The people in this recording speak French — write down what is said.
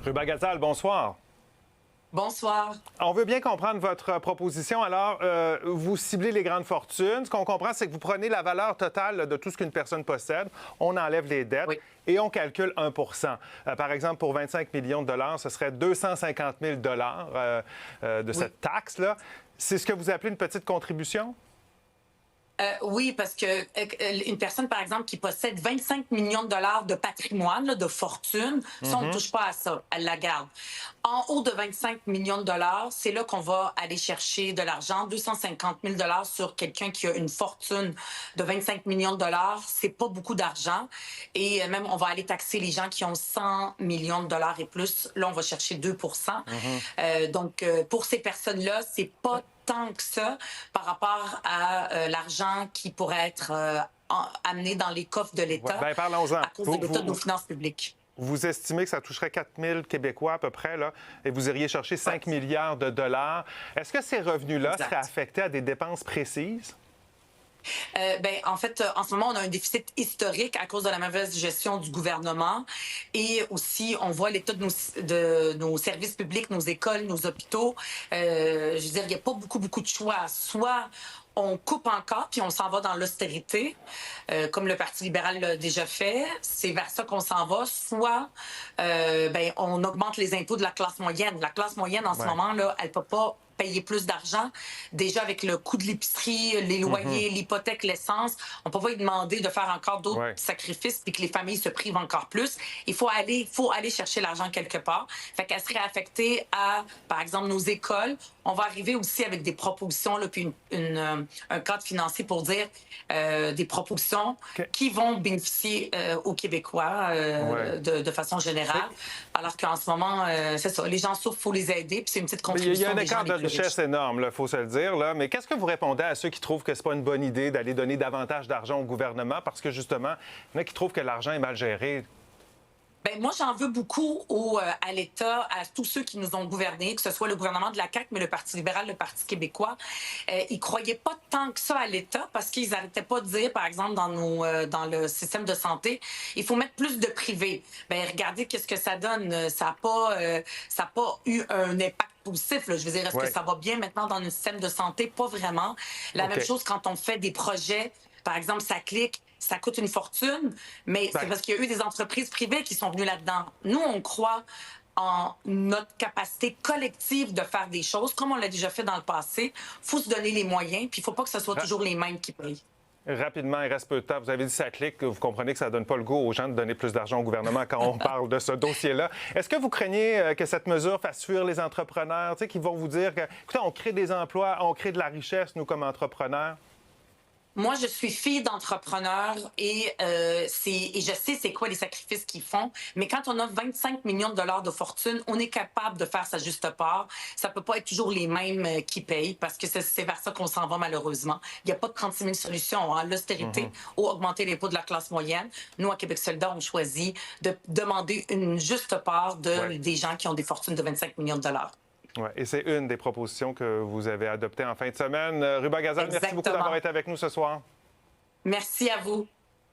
Ruba Gazal, bonsoir. Bonsoir. On veut bien comprendre votre proposition. Alors, vous ciblez les grandes fortunes. Ce qu'on comprend, c'est que vous prenez la valeur totale de tout ce qu'une personne possède, on enlève les dettes Oui. et on calcule 1 Par exemple, pour 25 millions de dollars, ce serait 250 000 de cette taxe-là. C'est ce que vous appelez une petite contribution? Oui, parce que une personne, par exemple, qui possède 25 millions de dollars de patrimoine, là, de fortune, ça, on ne touche pas à ça, elle la garde. En haut de 25 millions de dollars, c'est là qu'on va aller chercher de l'argent. 250 000 dollars sur quelqu'un qui a une fortune de 25 millions de dollars, c'est pas beaucoup d'argent. Et même, on va aller taxer les gens qui ont 100 millions de dollars et plus. Là, on va chercher 2 Donc, pour ces personnes-là, c'est pas tant que ça par rapport à l'argent qui pourrait être amené dans les coffres de l'État Bien, parlons-en. à cause de l'état de nos finances publiques. Vous estimez que ça toucherait 4 000 Québécois à peu près, là, et vous iriez chercher 5 milliards de dollars. Est-ce que ces revenus-là seraient affectés à des dépenses précises? En fait, en ce moment, on a un déficit historique à cause de la mauvaise gestion du gouvernement. Et aussi, on voit l'état de nos services publics, nos écoles, nos hôpitaux. Je veux dire, il n'y a pas beaucoup de choix. Soit on coupe encore, puis on s'en va dans l'austérité, comme le Parti libéral l'a déjà fait. C'est vers ça qu'on s'en va. Soit on augmente les impôts de la classe moyenne. La classe moyenne, en ce moment, là, elle ne peut pas payer plus d'argent. Déjà, avec le coût de l'épicerie, les loyers, l'hypothèque, l'essence, on ne peut pas lui demander de faire encore d'autres sacrifices puis que les familles se privent encore plus. Il faut aller chercher l'argent quelque part. Fait qu'elle serait affectée à, par exemple, nos écoles. On va arriver aussi avec des propositions, là, puis un cadre financier pour dire des propositions qui vont bénéficier aux Québécois de façon générale. Alors qu'en ce moment, c'est ça, les gens souffrent, il faut les aider, puis c'est une petite contribution. Il y a un écart de richesse énorme, il faut se le dire. Là. Mais qu'est-ce que vous répondez à ceux qui trouvent que c'est pas une bonne idée d'aller donner davantage d'argent au gouvernement parce que, justement, il y en a qui trouvent que l'argent est mal géré? Moi, j'en veux beaucoup à l'État, à tous ceux qui nous ont gouvernés, que ce soit le gouvernement de la CAQ, mais le Parti libéral, le Parti québécois. Ils croyaient pas tant que ça à l'État parce qu'ils n'arrêtaient pas de dire, par exemple, dans le système de santé, il faut mettre plus de privé. Regardez qu'est-ce que ça donne. Ça n'a pas eu un impact positif. Là. Je veux dire, est-ce que ça va bien maintenant dans le système de santé? Pas vraiment. La même chose quand on fait des projets. Par exemple, ça clique, ça coûte une fortune, mais c'est parce qu'il y a eu des entreprises privées qui sont venues là-dedans. Nous, on croit en notre capacité collective de faire des choses, comme on l'a déjà fait dans le passé. Il faut se donner les moyens, puis il ne faut pas que ce soit toujours les mêmes qui payent. Rapidement, il reste peu de temps. Vous avez dit ça clique. Vous comprenez que ça ne donne pas le goût aux gens de donner plus d'argent au gouvernement quand on parle de ce dossier-là. Est-ce que vous craignez que cette mesure fasse fuir les entrepreneurs, qui vont vous dire que, écoutez, on crée des emplois, on crée de la richesse, nous, comme entrepreneurs? Moi, je suis fille d'entrepreneur et je sais c'est quoi les sacrifices qu'ils font. Mais quand on a 25 millions de dollars de fortune, on est capable de faire sa juste part. Ça peut pas être toujours les mêmes qui payent parce que c'est vers ça qu'on s'en va malheureusement. Il n'y a pas de 36 000 solutions. Hein? L'austérité ou augmenter l'impôt de la classe moyenne. Nous, à Québec solidaire, on choisit de demander une juste part des gens qui ont des fortunes de 25 millions de dollars. Ouais, et c'est une des propositions que vous avez adoptées en fin de semaine. Ruba Gazal, merci beaucoup d'avoir été avec nous ce soir. Merci à vous.